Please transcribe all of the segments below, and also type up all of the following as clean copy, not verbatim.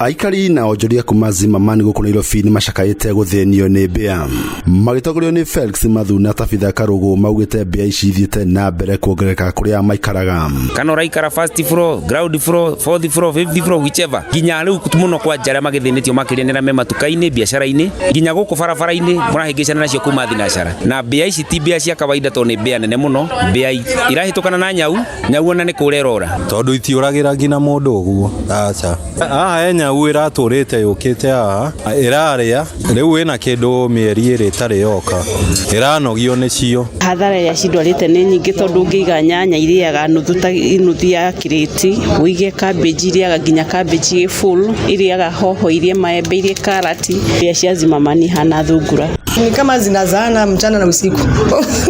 Aikari na onjoria kuma Zimmerman guku Nairobi ni macakaite guthenio ni mbia. Magitogorio ni Felix Mathuna tabitha Karugu maugite mbia ici ithiite na mbere kuongereka kuria maikaraga. Kana raikara first floor, ground floor, fourth floor, fifth floor, whichever. Ginya riu muno kwa njara magithinitio makirianira me matuka-ini biashara-ini ginya guku barabara-ini murahingicana nacio kuma thinacara. Na mbia ici ti mbia cia kawaida to ni mbia nene muno. Mbia irahitukana na nyau ona ni kurerora. Tondu itiuragira ngina mundu uguo. Acha. Nyau iraturite yukite iraria riu ina kindu mieri iri itari yoka iranogio nicio. Hathara ya cindwarite ni nyingi tondu ngiiga nyanya iriaga nuthu ya kiriti, uige cabbage iriaga nginya cabbage full, iriaga hoho irie maembe irie karati. Mbia cia Zimmerman hana thungura. Ni kama zinazaana mchana na usiku.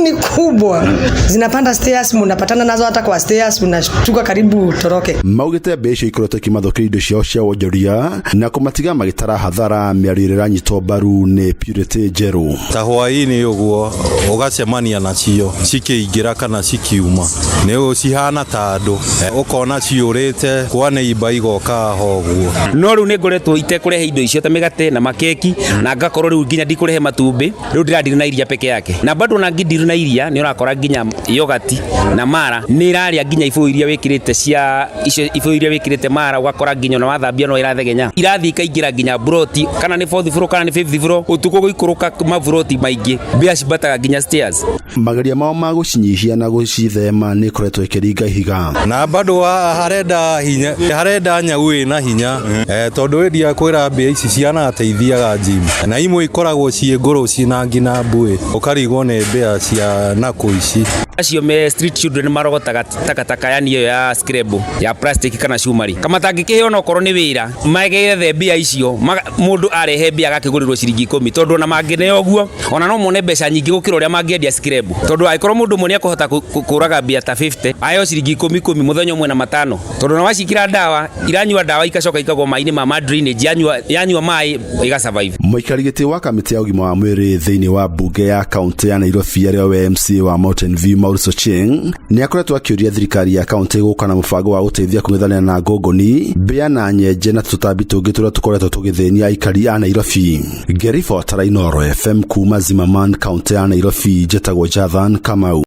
Ni kubwa. Zinapanda stairs, mnapatana nazo hata kwa stairs, unashtuka karibu toroke. Maugite mbia icio ikoretwo kimathukira indo ciao cia wonjoria na kumatiga magitara hathara miaririra nyito mbaru ni Purity Njeru. Ta hwaini uguo ugacemania nacio cikiingira kana cikiuma ni ucihana ta andu ukona ciurite kwa neighbor igoka hoguo. No riu ni ngoretwo itekurehe indo icio ta migate na makeki na ngakorwo riu nginya ndikurehe matumbi riu ndiradiri na iria peke yake na bado na ngidiri na iria ni urakora nginya yogurt na mara ni iraria nginya ifu iria wikirite cia ifu iria wikirite mara ugakora nginya na wathambia no irathegenya irathi kaingira nginya broti kana ni fourth floor kana ni fifth floor utuko guikuruka mavroti maingi mbia cibataga nginya stairs. Magaria mao ma gucinyihia na gucithema ni koretwo ikiringa higa na bado harenda nyau ina hinya tondu endia kwira mbia ici ciana ateithiaga gym na imwe ikoragwo cie ngoro cina ngina mbui ukarigwo ni mbia cia naku ici. Acio me street children marogotaga takataka yani iyo ya scrap ya plastic kana shumari kama tangikiheo no korwo ni wira mageethe mbia icio mundu arehe mbia gakigurirwo ciringi 10 tondu na mangine oguo ona no mone mbeca nyingi gukira uria mangiendia scrap tondu aikorwo mundu mwe ni akuhota kuraga mbia ta 50 ayo ciringi 10 muthenya umwe na matano tondu na wacikira dawa iranyua dawa ikacoka ikagwo maini ma drainage yanyua mai iga survive. Muikari giti wa kamiti ya ugima wa mwiri thiini wa bunge ya kaunti ya Nairobi aria MC wa Mountain View Maurice Cheng ni akoretwo akiuria thirikari ya kaunti guka na mubango wa uteithia kung'ethania na ngongoni mbia na nyenje na tutambi tungi turia tukoretwo tugithenia aikari a Nairobi. Gerifo Tarainoro FM kuma Zimmerman kaunti ya Nairobi jetagwo Jathan Kamau.